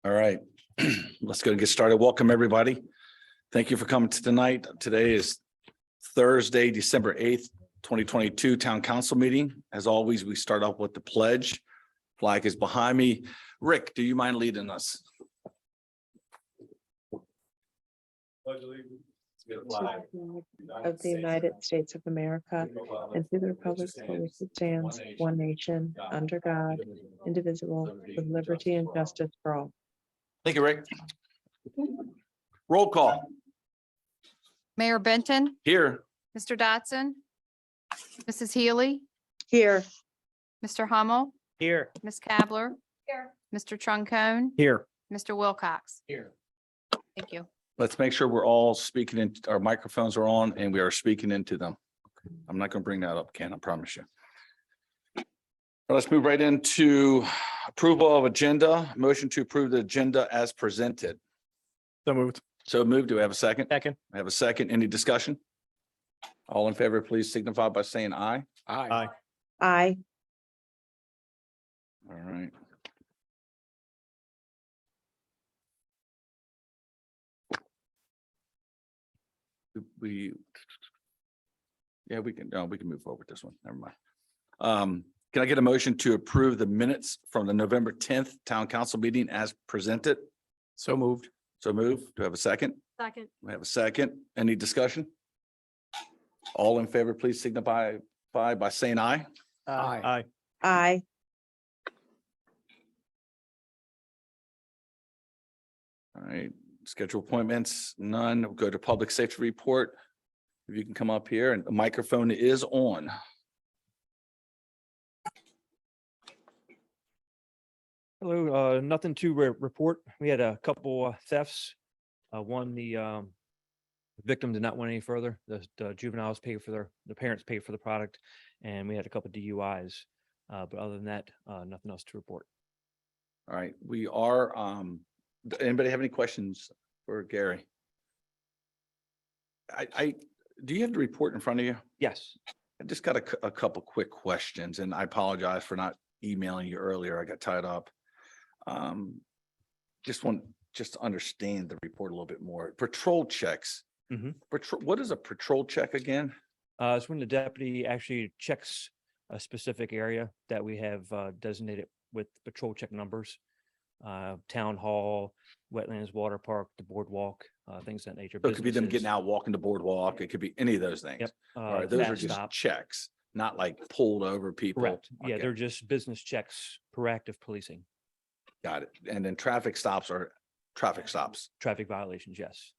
All right, let's go and get started. Welcome, everybody. Thank you for coming to tonight. Today is Thursday, December 8th, 2022 Town Council meeting. As always, we start off with the pledge. Flag is behind me. Rick, do you mind leading us? Pledge allegiance to the flag Of the United States of America and to the republic for which it stands, one nation, under God, indivisible, with liberty and justice for all. Thank you, Rick. Roll call Mayor Benton, here. Mr. Dotson, Mrs. Healy, Here. Mr. Hummel, Here. Ms. Cabler. Here. Mr. Truncone, Here. Mr. Wilcox. Here. Thank you. Let's make sure we're all speaking in, our microphones are on and we are speaking into them. I'm not going to bring that up, Ken, I promise you. Let's move right into approval of agenda. Motion to approve the agenda as presented. So moved. So moved. Do we have a second? Second. I have a second. Any discussion? All in favor, please signify by saying aye. Aye. Aye. All right. Yeah, we can move forward with this one. Never mind. Can I get a motion to approve the minutes from the November 10th Town Council meeting as presented? So moved. So move. Do I have a second? Second. We have a second. Any discussion? All in favor, please signify by saying aye. Aye. Aye. All right, schedule appointments, none. We'll go to public safety report. If you can come up here and the microphone is on. Hello, nothing to report. We had a couple thefts. One, the victim did not went any further. The juveniles paid for the parents paid for the product, and we had a couple DUIs. But other than that, nothing else to report. All right, we are, anybody have any questions for Gary? Do you have the report in front of you? Yes. I just got a couple quick questions and I apologize for not emailing you earlier. I got tied up. Just to understand the report a little bit more. Patrol checks. Mhm. What is a patrol check again? It's when the deputy actually checks a specific area that we have designated with patrol check numbers. Town hall, wetlands, water park, the boardwalk, things of that nature. So it could be them businesses. getting out, walking the boardwalk. It could be any of those things. Yep. All right, those are mat just stop. checks, not like pulled over people. Correct. Yeah, Okay, they're just business checks, proactive policing, got it. And then traffic stops are traffic stops. traffic violations, yes.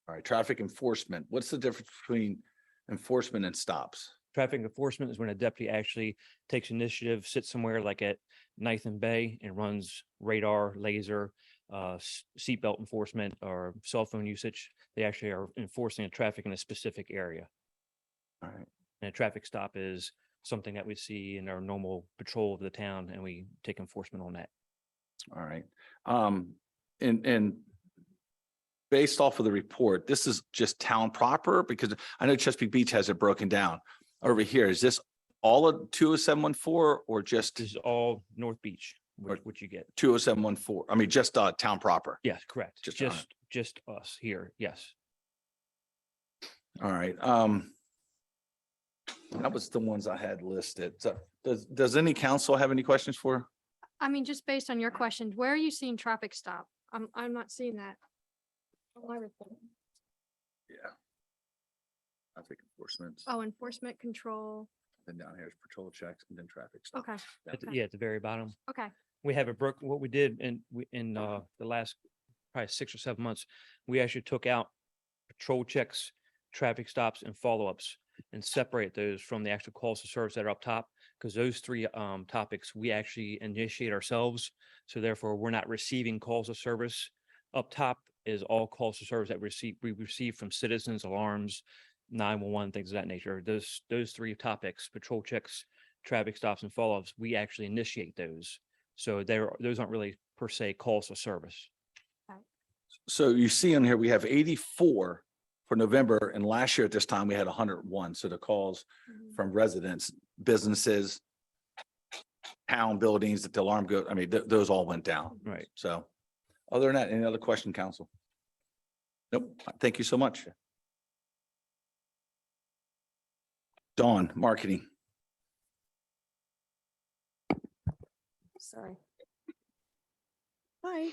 All right, traffic enforcement. What's the difference between enforcement and stops? Traffic enforcement is when a deputy actually takes initiative, sits somewhere like at Nathan Bay and runs radar, laser, seatbelt enforcement or cell phone usage. They actually are enforcing a traffic in a specific area. All right, And a traffic stop is something that we see in our normal patrol of the town, and we take enforcement on that. all right. And based off of the report, this is just town proper because I know Chesapeake Beach has it broken down. Over here, is this all of 20714 or just This is all North Beach, Or- what you get. 20714? I mean, just town proper. Yes, correct. Just on it. Just us here. Yes. All right, that was the ones I had listed. So does any council have any questions for? I mean, just based on your questions, where are you seeing traffic stop? I'm not seeing that. on my report. Yeah. Traffic enforcement, Oh, enforcement control. then down here is patrol checks and then traffic stops. Okay, Okay. Yeah, at the very bottom. okay. We have it broke, what we did in the last probably 6 or 7 months, we actually took out patrol checks, traffic stops and follow-ups and separate those from the actual calls to service that are up top. Because those three topics we actually initiate ourselves. So therefore, we're not receiving calls of service. Up top is all calls to service that we receive from citizens, alarms, 911, things of that nature. Those three topics, patrol checks, traffic stops and follow-ups, we actually initiate those. So those aren't really per se calls to service. So you see on here, we have 84 for November and last year at this time we had 101. So the calls Mhm. from residents, businesses, town buildings that the alarm go, I mean, those all went down. Right. So Other than that, any other question, council? Nope. Thank you so much. Dawn, marketing. Sorry. Hi.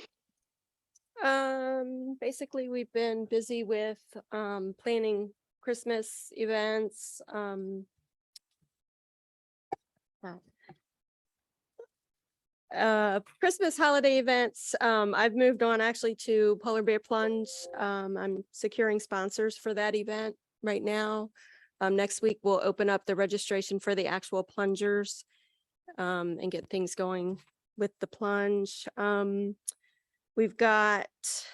Basically, we've been busy with, planning Christmas events, Christmas holiday events. I've moved on actually to Polar Bear Plunge. I'm securing sponsors for that event right now. Next week, we'll open up the registration for the actual plungers, and get things going with the plunge. We've got,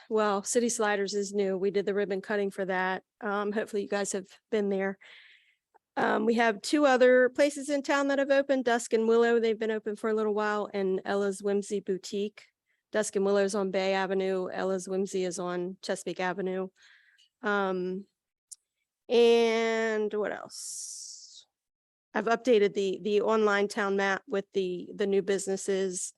well, City Sliders is new. We did the ribbon cutting for that. Hopefully you guys have been there. We have 2 other places in town that have opened, Dusk and Willow. They've been open for a little while, and Ella's Whimsy Boutique. Dusk and Willow's on Bay Avenue. Ella's Whimsy is on Chesapeake Avenue. And what else? I've updated the online town map with the new businesses.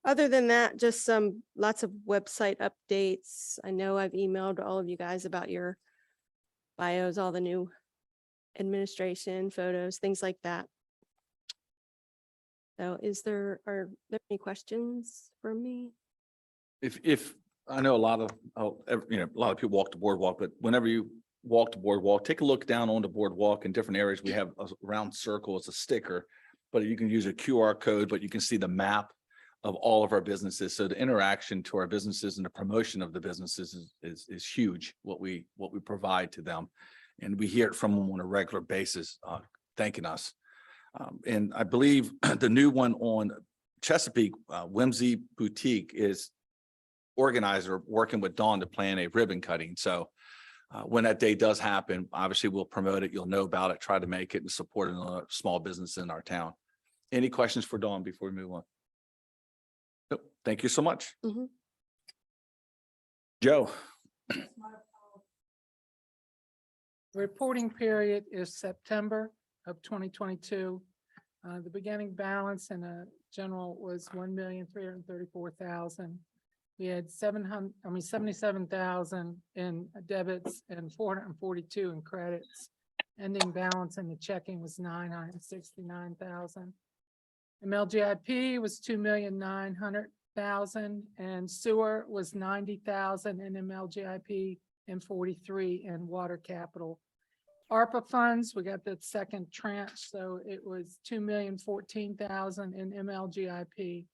Other than that, just lots of website updates. I know I've emailed all of you guys about your bios, all the new administration, photos, things like that. So are there any questions for me? If I know a lot of, a lot of people walk the boardwalk, but whenever you walk the boardwalk, take a look down on the boardwalk in different areas. We have a round circle, it's a sticker, but you can use a QR code, but you can see the map of all of our businesses. So the interaction to our businesses and the promotion of the businesses is huge, what we provide to them. And we hear it from them on a regular basis, thanking us. And I believe the new one on Chesapeake, Whimsy Boutique, is organizer working with Dawn to plan a ribbon cutting. So when that day does happen, obviously we'll promote it. You'll know about it, try to make it and support a small business in our town. Any questions for Dawn before we move on? Nope. Thank you so much. Mhm. Joe. Reporting period is September of 2022. The beginning balance in a general was 1,334,000. We had 77,000 in debits and 442 in credits. Ending balance in the checking was 969,000. MLGIP was 2,900,000 and sewer was 90,000 in MLGIP and 43 in water capital. ARPA funds, we got the second tranche, so it was 2,014,000 in MLGIP.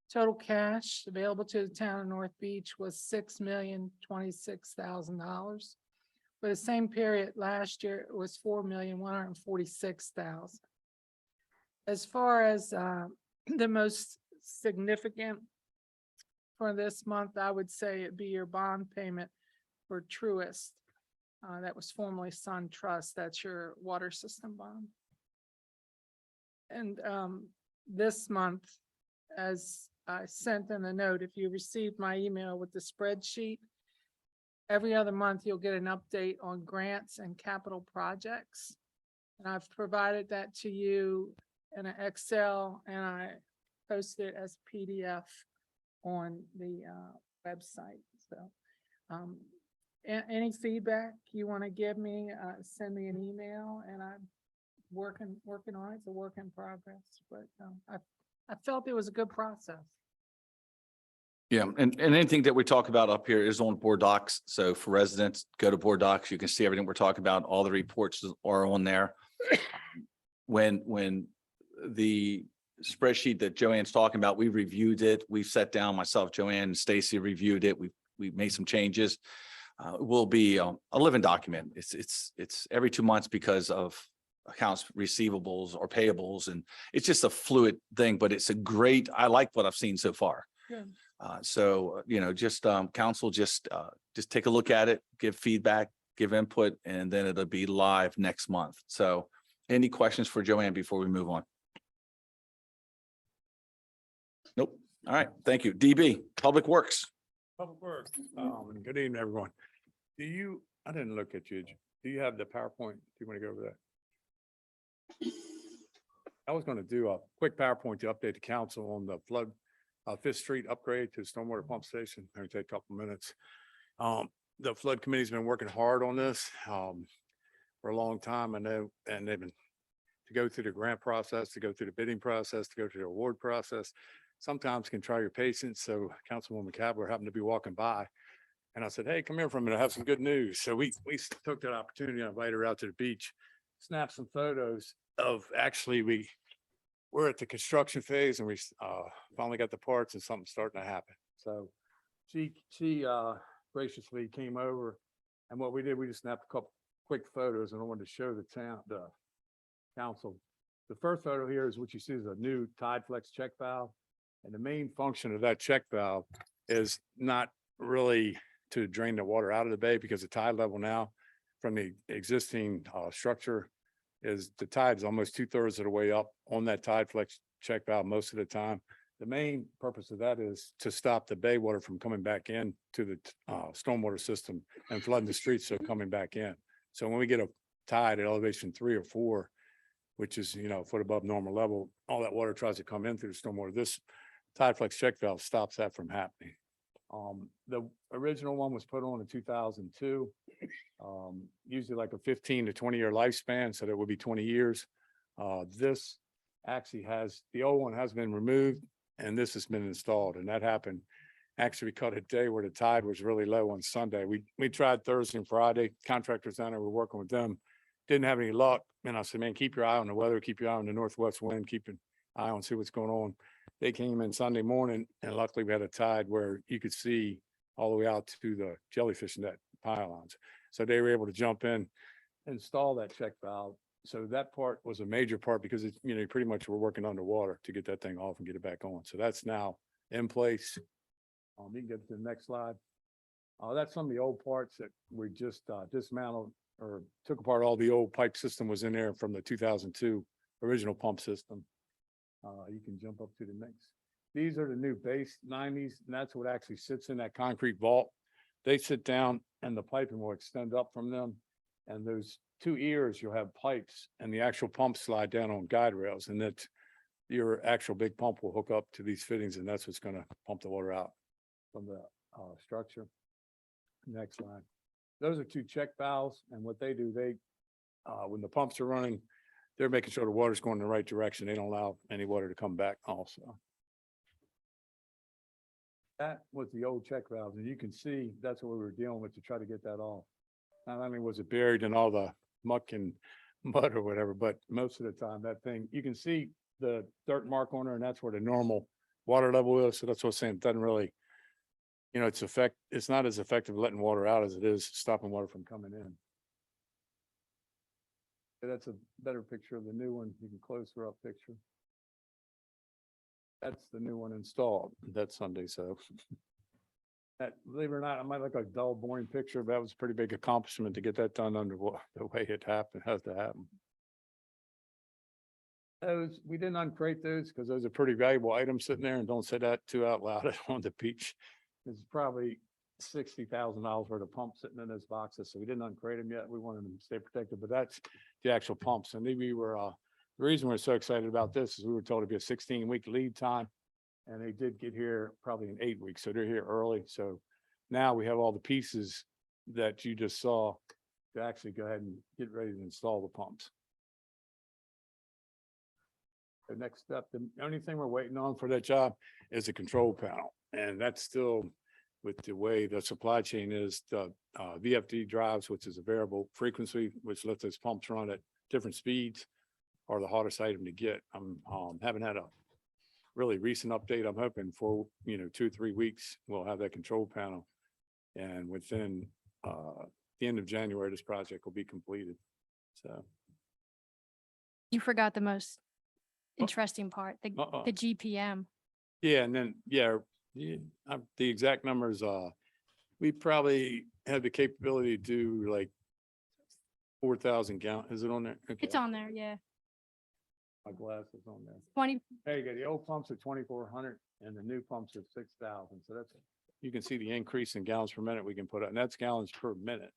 Total cash available to the town of North Beach was $6,026,000. For the same period last year, it was $4,146,000. As far as the most significant for this month, I would say it'd be your bond payment for Truist. That was formerly Sun Trust. That's your water system bond. And this month, as I sent in a note, if you received my email with the spreadsheet, every other month you'll get an update on grants and capital projects. And I've provided that to you in an Excel, and I posted it as PDF on the website. So any feedback you want to give me, send me an email, and I'm working on it. It's a work in progress, but I felt it was a good process. Yeah, and anything that we talk about up here is on board docs. So for residents, go to board docs. You can see everything we're talking about. All the reports are on there. When the spreadsheet that Joanne's talking about, we reviewed it. We've sat down, myself, Joanne, and Stacy reviewed it. We've made some changes. It will be a living document. It's every 2 months because of accounts receivables or payables, and it's just a fluid thing, but it's I like what I've seen so far. Good. So, just council, just take a look at it, give feedback, give input, and then it'll be live next month. So any questions for Joanne before we move on? Nope. All right. Thank you. DB, Public Works. Public Works. Good evening, everyone. I didn't look at you. Do you have the PowerPoint? Do you want to go over that? I was going to do a quick PowerPoint to update the council on the flood Fifth Street upgrade to stormwater pump station. It'll take a couple minutes. The flood committee's been working hard on this, for a long time, I know, and they've been to go through the grant process, to go through the bidding process, to go through the award process. Sometimes can try your patience. So Councilwoman Cavler happened to be walking by. And I said, hey, come here for a minute. I have some good news. So we took that opportunity and invited her out to the beach, snapped some photos of actually we're at the construction phase and we finally got the parts and something's starting to happen. So she graciously came over, and what we did, we just snapped a couple quick photos and I wanted to show the council. The first photo here is what you see is a new Tide Flex check valve. And the main function of that check valve is not really to drain the water out of the bay, because the tide level now from the existing structure is the tide is almost 2/3 of the way up on that Tide Flex check valve most of the time. The main purpose of that is to stop the bay water from coming back in to the stormwater system and flooding the streets, so coming back in. So when we get a tide at elevation 3 or 4, which is, a foot above normal level, all that water tries to come in through the stormwater. This Tide Flex check valve stops that from happening. The original one was put on in 2002. Usually like a 15 to 20 year lifespan, so that would be 20 years. This actually the old one has been removed and this has been installed, and that happened. Actually, we caught a day where the tide was really low on Sunday. We tried Thursday and Friday, contractors down there, we're working with them. Didn't have any luck. And I said, man, keep your eye on the weather, keep your eye on the northwest wind, keep an eye on, see what's going on. They came in Sunday morning and luckily we had a tide where you could see all the way out to the jellyfish net pylons. So they were able to jump in, install that check valve. So that part was a major part because it's, pretty much we're working underwater to get that thing off and get it back on. So that's now in place. You can get to the next slide. That's some of the old parts that we just dismantled or took apart. All the old pipe system was in there from the 2002 original pump system. You can jump up to the next. These are the new base 90s, and that's what actually sits in that concrete vault. They sit down and the piping will extend up from them. And those 2 ears, you'll have pipes and the actual pump slide down on guide rails, and that your actual big pump will hook up to these fittings, and that's what's going to pump the water out from the structure. Next line. Those are 2 check valves, and what they do, when the pumps are running, they're making sure the water's going in the right direction. They don't allow any water to come back also. That was the old check valves, and you can see that's what we were dealing with to try to get that off. Not only was it buried in all the muck and mud or whatever, but most of the time that thing, you can see the dirt mark on there, and that's where the normal water level is. So that's what I'm saying. It doesn't really, it's not as effective letting water out as it is stopping water from coming in. That's a better picture of the new one. You can closer up picture. That's the new one installed that Sunday. So that, believe it or not, it might look like a dull, boring picture, but that was a pretty big accomplishment to get that done under the way it happened, has to happen. Those, we didn't uncrate those because those are pretty valuable items sitting there, and don't say that too out loud on the beach. There's probably $60,000 worth of pumps sitting in those boxes. So we didn't uncrate them yet. We wanted them to stay protected, but that's the actual pumps. And we were, the reason we're so excited about this is we were told to be a 16-week lead time, and they did get here probably in 8 weeks. So they're here early. So now we have all the pieces that you just saw to actually go ahead and get ready to install the pumps. The next step, the only thing we're waiting on for that job is a control panel. And that's still, with the way the supply chain is, the VFD drives, which is a variable frequency, which lets those pumps run at different speeds, are the hardest item to get. I'm haven't had a really recent update. I'm hoping for 2 or 3 weeks we'll have that control panel, and within the end of January this project will be completed. So You forgot the most interesting part, the GPM. yeah, and then the exact numbers, we probably have the capability to do like 4,000 gallons. Is it on there? Okay. It's on there, yeah. My glass is on there. 20, There you go. The old pumps are 2,400 and the new pumps are 6,000. So that's, you can see the increase in gallons per minute we can put out, and that's gallons per minute.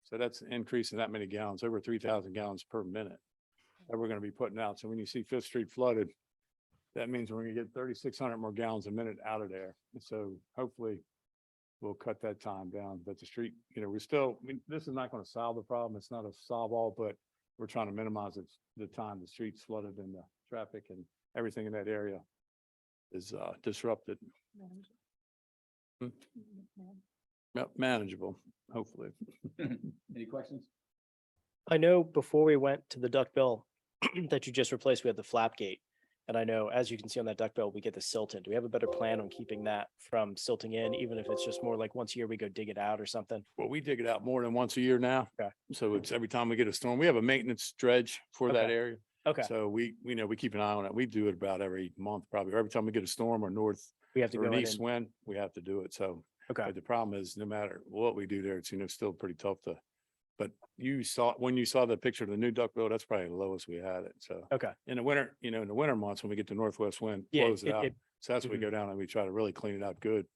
So that's an increase in that many gallons, over 3,000 gallons per minute that we're going to be putting out. So when you see Fifth Street flooded, that means we're gonna get 3,600 more gallons a minute out of there. And so hopefully we'll cut that time down, but the street, this is not gonna solve the problem. It's not a solve all, but we're trying to minimize the time the streets flooded and the traffic and everything in that area is disrupted. Manageable, hopefully. Any questions? I know before we went to the duckbill that you just replaced, we had the flap gate. And I know, as you can see on that duckbill, we get the silt in. Do we have a better plan on keeping that from silting in, even if it's just more like once a year we go dig it out or something? Well, we dig it out more than once a year now. Okay. So it's every time we get a storm, we have a maintenance dredge for that Okay. area. Okay, So we keep an eye on it. We do it about every month, probably. Every time we get a storm or north we have to or go an in east and, wind, we have to do it. So, okay, but the problem is no matter what we do there, it's, still pretty tough to. But when you saw the picture of the new duck bill, that's probably the lowest we had it. So okay. in the winter, in the winter months, when we get the northwest wind, Yeah, blows it out. So that's when we mhm. go down and we try to really clean it out good.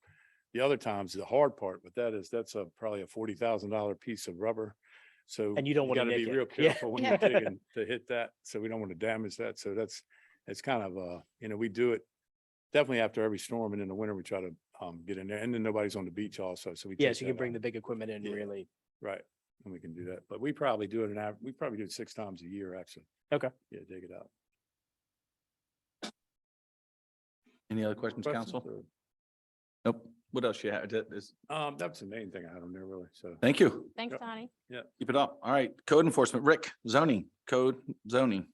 The other times, the hard part with that is that's probably a $40,000 piece of rubber. So And you don't wanna gotta be nick it. real Yeah. careful when you're digging to hit that. So we don't want to damage that. So it's kind of, we do it definitely after every storm, and in the winter, we try to get in there, and then nobody's on the beach also, so we. Yeah, take so you can that bring out. the big equipment in Yeah. really. Right, and we can do that, but we probably do it we probably do it 6 times a year, actually. Okay. Yeah, dig it out. Any other questions, council? Nope. What else you have? That's the main thing I had on there, really, so. Thank you. Thanks, Yep. Donnie. Keep it up. All right. Code enforcement, Rick, zoning, code zoning.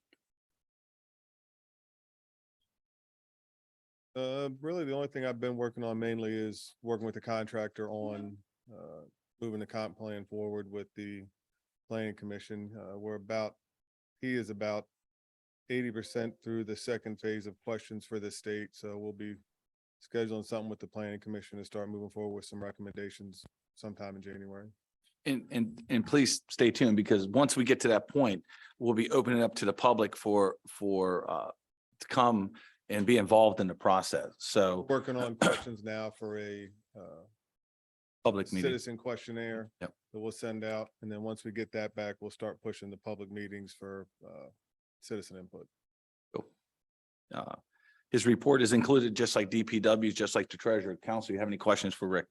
Really, the only thing I've been working on mainly is working with the contractor on, moving the comp plan forward with the planning commission. He is about 80% through the second phase of questions for the state, so we'll be scheduling something with the planning commission to start moving forward with some recommendations sometime in January. And please stay tuned, because once we get to that point, we'll be opening up to the public to come and be involved in the process. So Working on questions now for a, public meeting. citizen questionnaire. Yep. That we'll send out, and then once we get that back, we'll start pushing the public meetings for citizen input. His report is included, just like DPW, just like the treasurer. Council, you have any questions for Rick?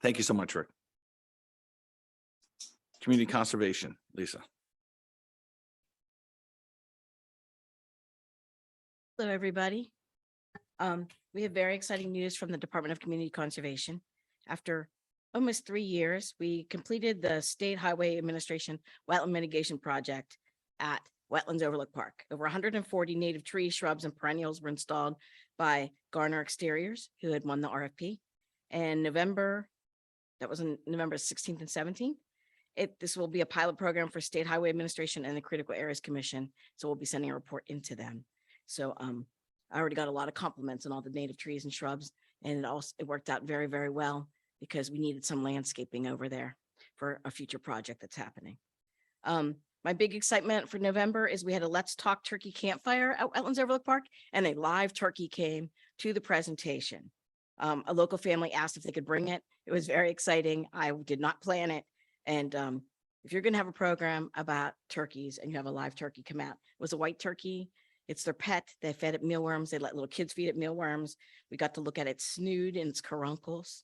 Thank you so much, Rick. Community conservation, Lisa. Hello, everybody. We have very exciting news from the Department of Community Conservation. After almost 3 years, we completed the State Highway Administration Wetland Mitigation Project at Wetlands Overlook Park. Over 140 native trees, shrubs, and perennials were installed by Garner Exteriors, who had won the RFP. And that was in November 16th and 17th. This will be a pilot program for State Highway Administration and the Critical Areas Commission. So we'll be sending a report into them. So I already got a lot of compliments on all the native trees and shrubs, and it worked out very, very well because we needed some landscaping over there for a future project that's happening. My big excitement for November is we had a Let's Talk Turkey Campfire at Wetlands Overlook Park, and a live turkey came to the presentation. A local family asked if they could bring it. It was very exciting. I did not plan it. And if you're going to have a program about turkeys and you have a live turkey come out, it was a white turkey. It's their pet. They fed it mealworms. They let little kids feed it mealworms. We got to look at its snood and its caruncles.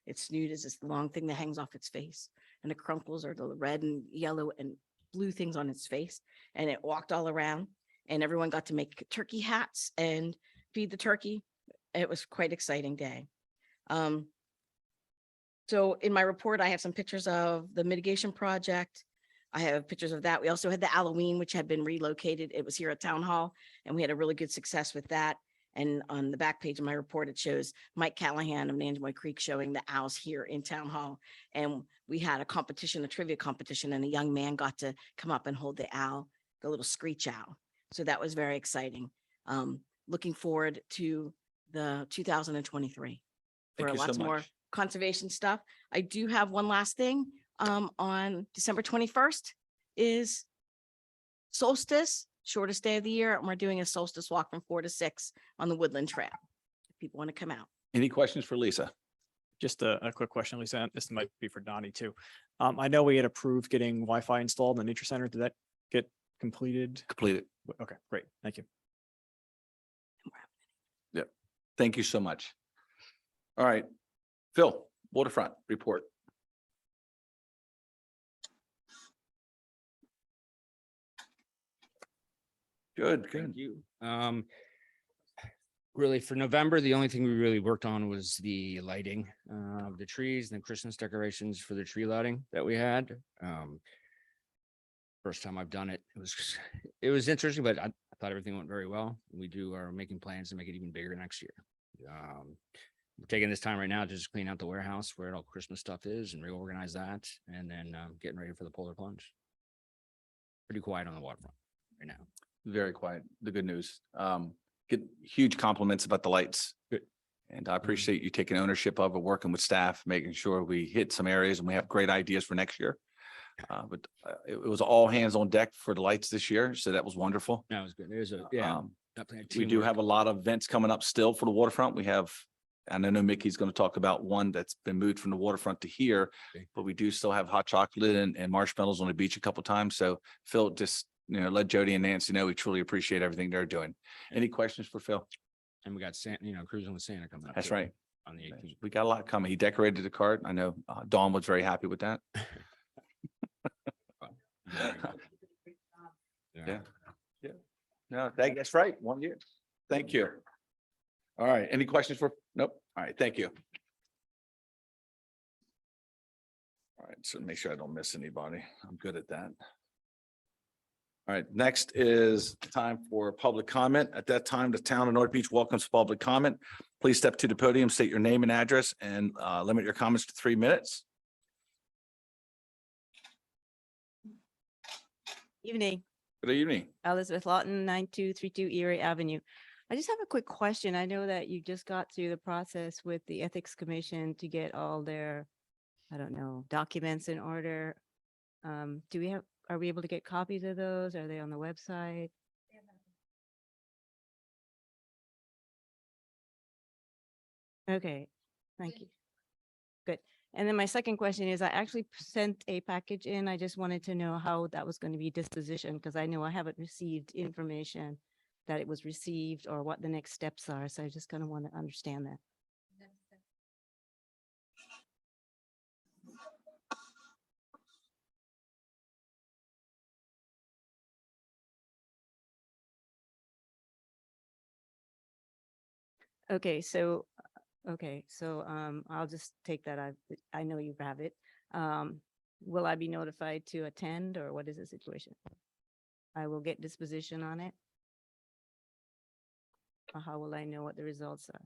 Its snood is this long thing that hangs off its face, and the caruncles are the red and yellow and blue things on its face. And it walked all around, and everyone got to make turkey hats and feed the turkey. It was quite exciting day. So in my report, I have some pictures of the mitigation project. I have pictures of that. We also had the Halloween, which had been relocated. It was here at Town Hall, and we had a really good success with that. And on the back page of my report, it shows Mike Callahan of Nanjemoy Creek showing the owls here in Town Hall. And we had a competition, a trivia competition, and a young man got to come up and hold the owl, the little screech owl. So that was very exciting. Looking forward to the 2023 for Thank you so lots more much. conservation stuff. I do have one last thing. On December 21st is solstice, shortest day of the year, and we're doing a solstice walk from 4 to 6 on the Woodland Trail. If people want to come out. Any questions for Lisa? Just a quick question, Lisa, and this might be for Donnie too. I know we had approved getting Wi-Fi installed in the nature center. Did that get completed? Completed. Okay, great. Thank you. Thank you so much. All right, Phil, waterfront report. Good, good. Thank you. Really for November, the only thing we really worked on was the lighting of the trees and the Christmas decorations for the tree lighting that we had. First time I've done it, it was interesting, but I thought everything went very well. Are making plans to make it even bigger next year. We're taking this time right now to just clean out the warehouse where all Christmas stuff is and reorganize that, and then getting ready for the polar plunge. Pretty quiet on the waterfront right now. Very quiet. The good news. Get huge compliments about the lights. Good. And I appreciate you taking ownership of it, working with staff, making sure we hit some areas and we have great ideas for next year. But it was all hands on deck for the lights this year. So that was wonderful. That was good. There's definitely a We do teamwork. have a lot of events coming up still for the waterfront. And I know Mickey's going to talk about one that's been moved from the waterfront to here, Okay. but we do still have hot chocolate and marshmallows on the beach a couple times. So Phil, just, let Jody and Nancy know we truly appreciate everything they're doing. Any questions for Phil? And we got Santa, cruising with Santa coming up. That's too, right. On the 18th. We got a lot coming. He decorated the cart. I know Dawn was very happy with that. Yeah. Yeah. No, that's right. 1 year. Thank you. All right. Any questions for? Nope. All right. Thank you. All right. So make sure I don't miss anybody. I'm good at that. All right. Next is time for public comment. At that time, the town of North Beach welcomes public comment. Please step to the podium, state your name and address, and limit your comments to 3 minutes. Evening, Good evening. Elizabeth Lawton, 9232 Erie Avenue. I just have a quick question. I know that you just got through the process with the Ethics Commission to get all their, documents in order. Are we able to get copies of those? Are they on the website? Okay, thank you. Good. And then my second question is, I actually sent a package in. I just wanted to know how that was going to be dispositioned, because I know I haven't received information that it was received or what the next steps are. So I just kind of want to understand that. Okay, so I'll just take that. I know you have it. Will I be notified to attend, or what is the situation? I will get disposition on it. Or how will I know what the results are?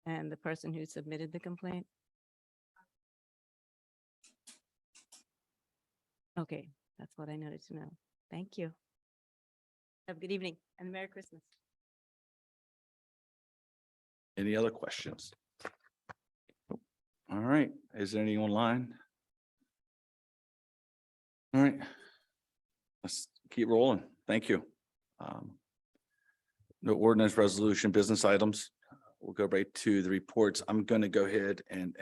And the person who submitted the complaint? Okay, that's what I needed to know. Thank you. Have a good evening and Merry Christmas. Any other questions? All right. Is there any online? All right. Let's keep rolling. Thank you. No ordinance, resolution, business items. We'll go right to the reports. I'm going to go ahead and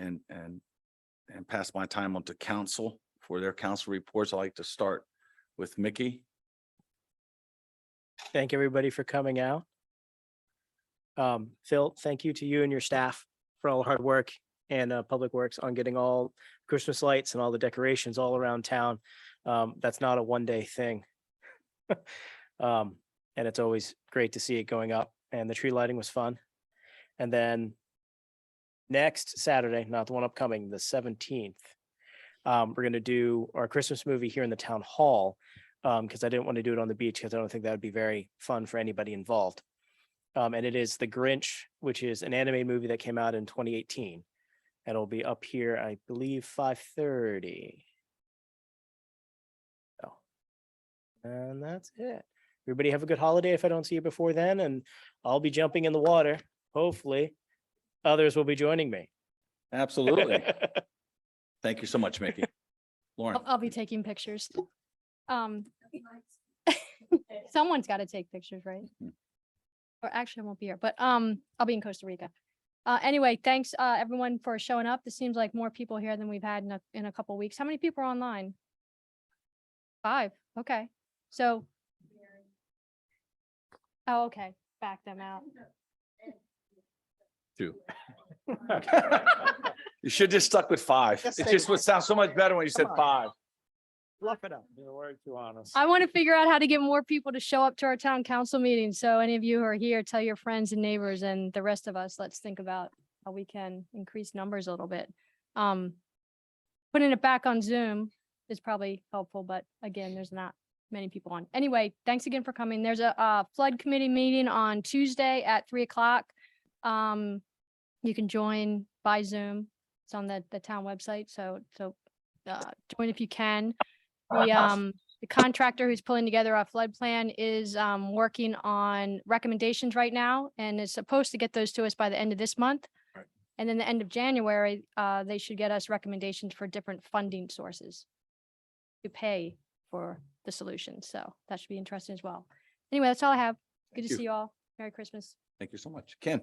pass my time on to council for their council reports. I'd like to start with Mickey. Thank everybody for coming out. Phil, thank you to you and your staff for all the hard work and Public Works on getting all Christmas lights and all the decorations all around town. That's not a one-day thing. And it's always great to see it going up, and the tree lighting was fun. And then next Saturday, not the one upcoming, the 17th, we're going to do our Christmas movie here in the town hall, because I didn't want to do it on the beach because I don't think that would be very fun for anybody involved. And it is The Grinch, which is an animated movie that came out in 2018. And it'll be up here, I believe, 5:30. So, and that's it. Everybody have a good holiday if I don't see you before then, and I'll be jumping in the water. Hopefully, others will be joining me. Absolutely. Thank you so much, Mickey. Lauren. I'll be taking pictures. Someone's got to take pictures, right? Or actually, I won't be here, but I'll be in Costa Rica. Anyway, thanks everyone for showing up. This seems like more people here than we've had in a couple weeks. How many people are online? 5. Okay. So Oh, okay. Back them out. Two. You should just stuck with five. Just It say just would sound so much better when you said Come on. five. Fluff it up. You're way too honest. I want to figure out how to get more people to show up to our town council meetings. So any of you who are here, tell your friends and neighbors and the rest of us, let's think about how we can increase numbers a little bit. Putting it back on Zoom is probably helpful, but again, there's not many people on. Anyway, thanks again for coming. There's a flood committee meeting on Tuesday at 3:00. You can join by Zoom. It's on the town website. So join if you can. The contractor who's pulling together our flood plan is working on recommendations right now and is supposed to get those to us by the end of this month. Right. And then the end of January, they should get us recommendations for different funding sources to pay for the solution. So that should be interesting as well. Anyway, that's all I have. Good Thank to you. see you all. Merry Christmas. Thank you so much. Ken?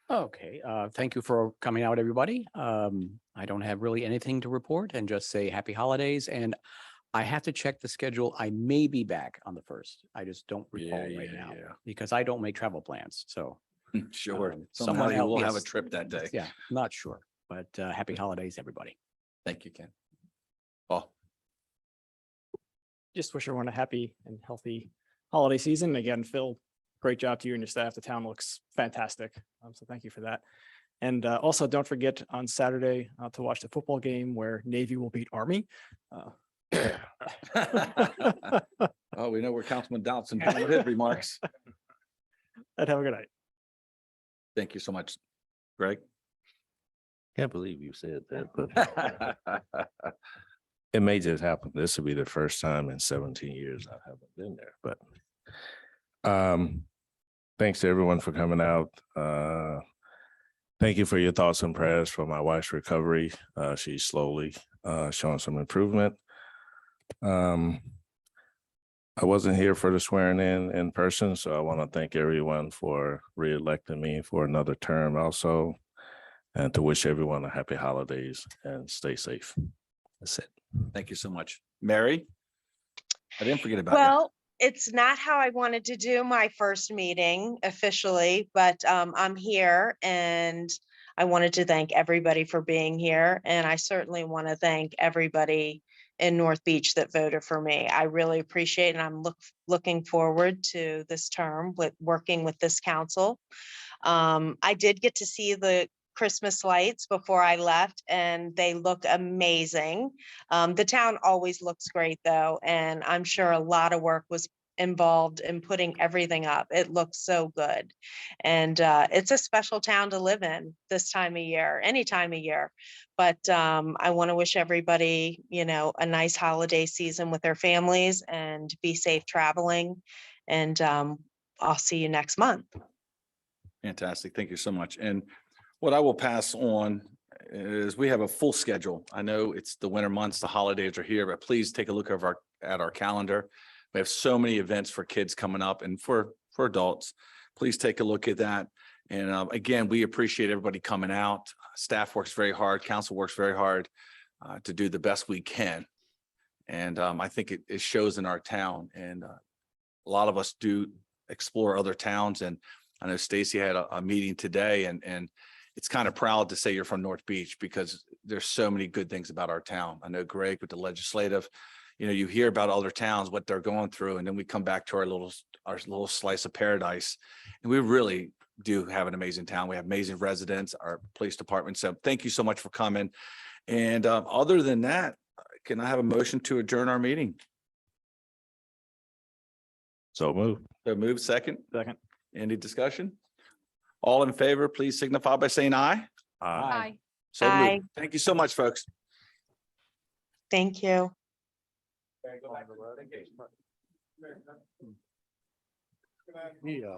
Okay, thank you for coming out, everybody. I don't have really anything to report and just say happy holidays. And I have to check the schedule. I may be back on the 1st. I just don't recall right now because I don't make travel plans. So Sure. someone Somebody will else- have a yes. trip that day. yeah, not sure, but happy holidays, everybody. Thank you, Ken. Paul? Just wish everyone a happy and healthy holiday season. Again, Phil, great job to you and your staff. The town looks fantastic. So thank you for that. And also don't forget on Saturday to watch the football game where Navy will beat Army. Oh, we know where Councilman Donaldson did with his remarks. And have a good night. Thank you so much. Greg? Can't believe you said that, but it may just happen. This will be the first time in 17 years I haven't been there, but thanks to everyone for coming out. Thank you for your thoughts and prayers for my wife's recovery. She's slowly showing some improvement. I wasn't here for the swearing in person, so I want to thank everyone for re-electing me for another term also, and to wish everyone a happy holidays and stay safe. That's it. Thank you so much. Mary? I didn't forget about you. Well, it's not how I wanted to do my first meeting officially, but I'm here and I wanted to thank everybody for being here. And I certainly want to thank everybody in North Beach that voted for me. I really appreciate it, and I'm looking forward to this term with working with this council. I did get to see the Christmas lights before I left and they look amazing. The town always looks great though, and I'm sure a lot of work was involved in putting everything up. It looks so good. And it's a special town to live in this time of year, any time of year. But I want to wish everybody, a nice holiday season with their families and be safe traveling. And I'll see you next month. Fantastic. Thank you so much. And what I will pass on is we have a full schedule. I know it's the winter months, the holidays are here, but please take a look at our calendar. We have so many events for kids coming up and for adults. Please take a look at that. And again, we appreciate everybody coming out. Staff works very hard, council works very hard to do the best we can. And I think it shows in our town. And a lot of us do explore other towns. And I know Stacy had a meeting today, and it's kind of proud to say you're from North Beach because there's so many good things about our town. I know Greg with the legislative, you hear about other towns, what they're going through, and then we come back to our little slice of paradise. And we really do have an amazing town. We have amazing residents, our police department. So thank you so much for coming. And other than that, can I have a motion to adjourn our meeting? So move. So move second. Second. Any discussion? All in favor, please signify by saying aye. Bye. So moved. Aye. Thank you so much, folks. Thank you. Yeah.